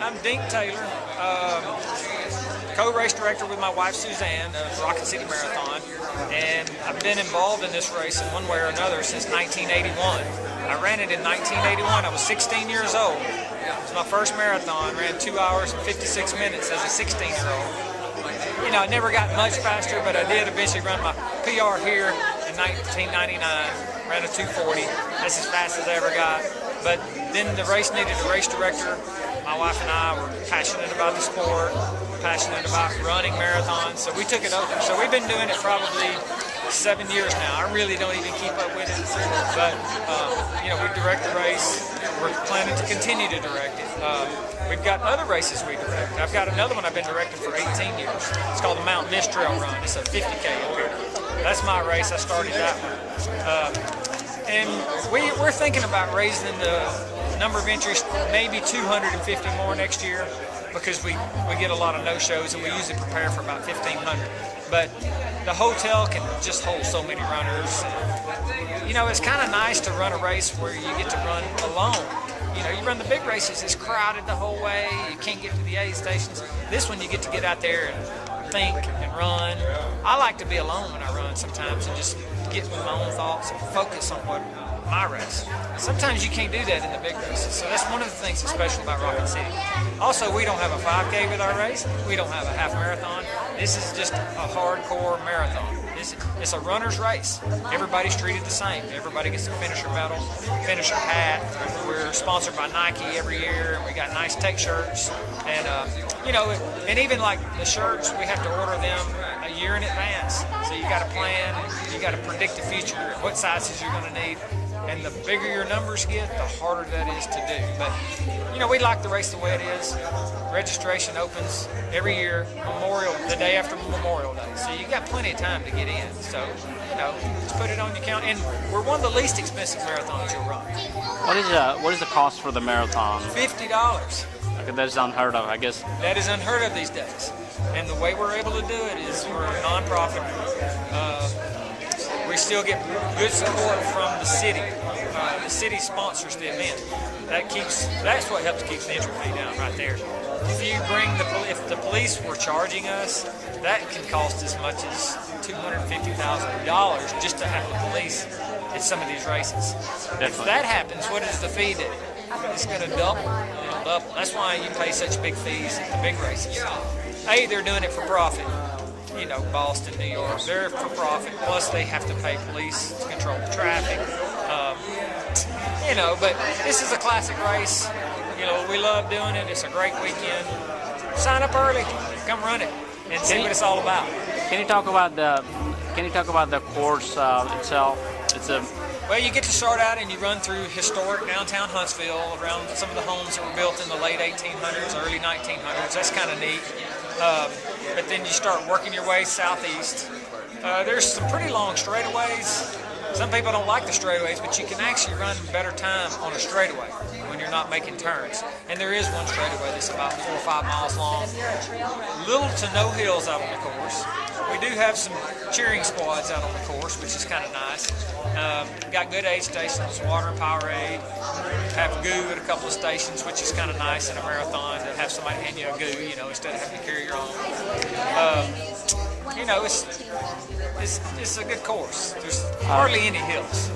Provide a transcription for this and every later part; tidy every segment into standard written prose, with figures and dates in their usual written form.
I'm Dink Taylor, co-race director with my wife Suzanne of Rocket City Marathon, and I've been involved in this race in one way or another since 1981. I ran it in 1981. I was 16 years old. It was my first marathon. Ran 2 hours and 56 minutes as a 16-year-old. You know, I never got much faster, but I did eventually run my PR here in 1999. Ran a 2:40. That's as fast as I ever got. But then the race needed a race director. My wife and I were passionate about the sport, passionate about running marathons, so we took it over. So we've been doing it probably 7 years now. I really don't even keep up with it, but you know, we direct the race. We're planning to continue to direct it. We've got other races we direct. I've got another one I've been directing for 18 years. It's called the Mount Mist Trail Run. It's a 50K up here. That's my race. I started that one. And we're thinking about raising the number of entries, maybe 250 more next year, because we get a lot of no-shows and we usually prepare for about 1,500. But the hotel can just hold so many runners. You know, it's kind of nice to run a race where you get to run alone. You know, you run the big races, it's crowded the whole way, you can't get to the aid stations. This one you get to get out there and think and run. I like to be alone when I run sometimes and just get with my own thoughts and focus on what my race. Sometimes you can't do that in the big races, so that's one of the things that's special about Rocket City. Also, we don't have a 5K with our race. We don't have a half marathon. This is just a hardcore marathon. It's a runner's race. Everybody's treated the same. Everybody gets a finisher medal, finisher hat. We're sponsored by Nike every year, and we got nice tech shirts. And you know, and even like the shirts, we have to order them a year in advance. So you got to plan, you got to predict the future, what sizes you're going to need. And the bigger your numbers get, the harder that is to do. But, you know, we like the race the way it is. Registration opens every year, the day after Memorial Day. So you got plenty of time to get in. So, you know, just put it on your count. And we're one of the least expensive marathons you'll run. What is the cost for the marathon? $50. Okay, that's unheard of, I guess. That is unheard of these days. And the way we're able to do it is we're a nonprofit. We still get good support from the city. The city sponsors the event. That's what helps keep the entry fee down right there. If the police were charging us, that can cost as much as $250,000 just to have the police at some of these races. Definitely. If that happens, what does the fee do? It's going to double. It'll double. That's why you pay such big fees at the big races. A, they're doing it for profit. You know, Boston, New York, they're for profit. Plus, they have to pay police to control the traffic. You know, but this is a classic race. You know, we love doing it. It's a great weekend. Sign up early, come run it, and see what it's all about. Can you talk about the course itself? Well, you get to start out and you run through historic downtown Huntsville, around some of the homes that were built in the late 1800s, early 1900s. That's kind of neat. But then you start working your way southeast. There's some pretty long straightaways. Some people don't like the straightaways, but you can actually run better time on a straightaway when you're not making turns. And there is one straightaway that's about 4 or 5 miles long. Little to no hills out on the course. We do have some cheering squads out on the course, which is kind of nice. Got good aid stations, water and Powerade. Have goo at a couple of stations, which is kind of nice in a marathon to have somebody hand you a goo, you know, instead of having to carry your own. You know, it's a good course. There's hardly any hills.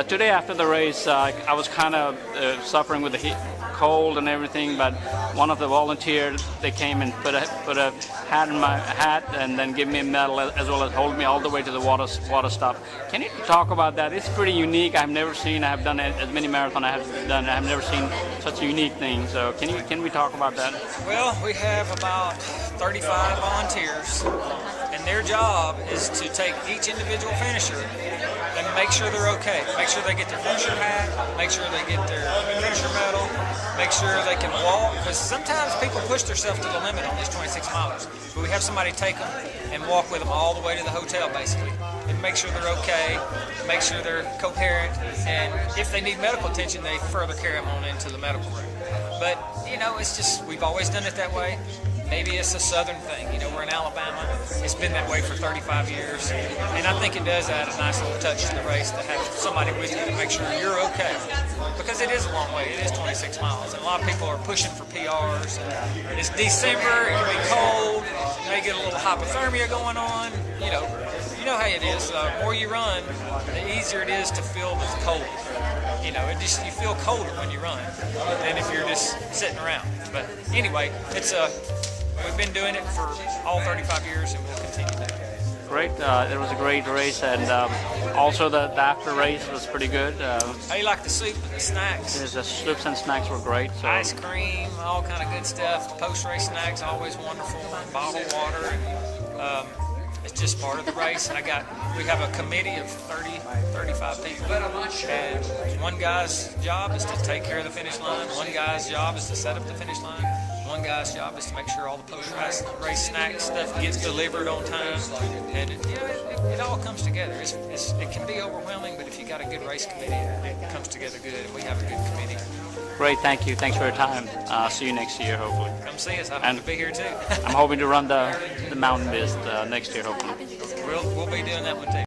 Today after the race, I was kind of suffering with the heat, cold and everything, but one of the volunteers, they came and put a hat in my hat and then give me a medal as well as hold me all the way to the water stop. Can you talk about that? It's pretty unique. I have done as many marathons I have done. I've never seen such a unique thing. So can we talk about that? Well, we have about 35 volunteers, and their job is to take each individual finisher and make sure they're okay. Make sure they get their finisher hat, make sure they get their finisher medal, make sure they can walk, because sometimes people push themselves to the limit on these 26 miles. But we have somebody take them and walk with them all the way to the hotel, basically, and make sure they're okay, make sure they're coherent, and if they need medical attention, they further carry them on into the medical room. But, you know, it's just, we've always done it that way. Maybe it's a southern thing. You know, we're in Alabama. It's been that way for 35 years. And I think it does add a nice little touch to the race to have somebody with you to make sure you're okay. Because it is a long way. It is 26 miles. And a lot of people are pushing for PRs. And it's December. It can be cold. You may get a little hypothermia going on. You know how it is. The more you run, the easier it is to feel the cold. You know, you feel colder when you run than if you're just sitting around. But anyway, we've been doing it for all 35 years, and we'll continue to. Great. It was a great race, and also the after race was pretty good. How you like the soup and the snacks? The soups and snacks were great. So. Ice cream, all kind of good stuff. The post-race snacks always wonderful. Bottled water. It's just part of the race, and we have a committee of 35 people, and one guy's job is to take care of the finish line, one guy's job is to set up the finish line, one guy's job is to make sure all the post-race snack stuff gets delivered on time, and it all comes together. It can be overwhelming, but if you got a good race committee, it comes together good, and we have a good committee. Great, thank you. Thanks for your time. See you next year, hopefully. Come see us. I hope to be here too. I'm hoping to run the Mountain Mist next year, hopefully. We'll be doing that one too.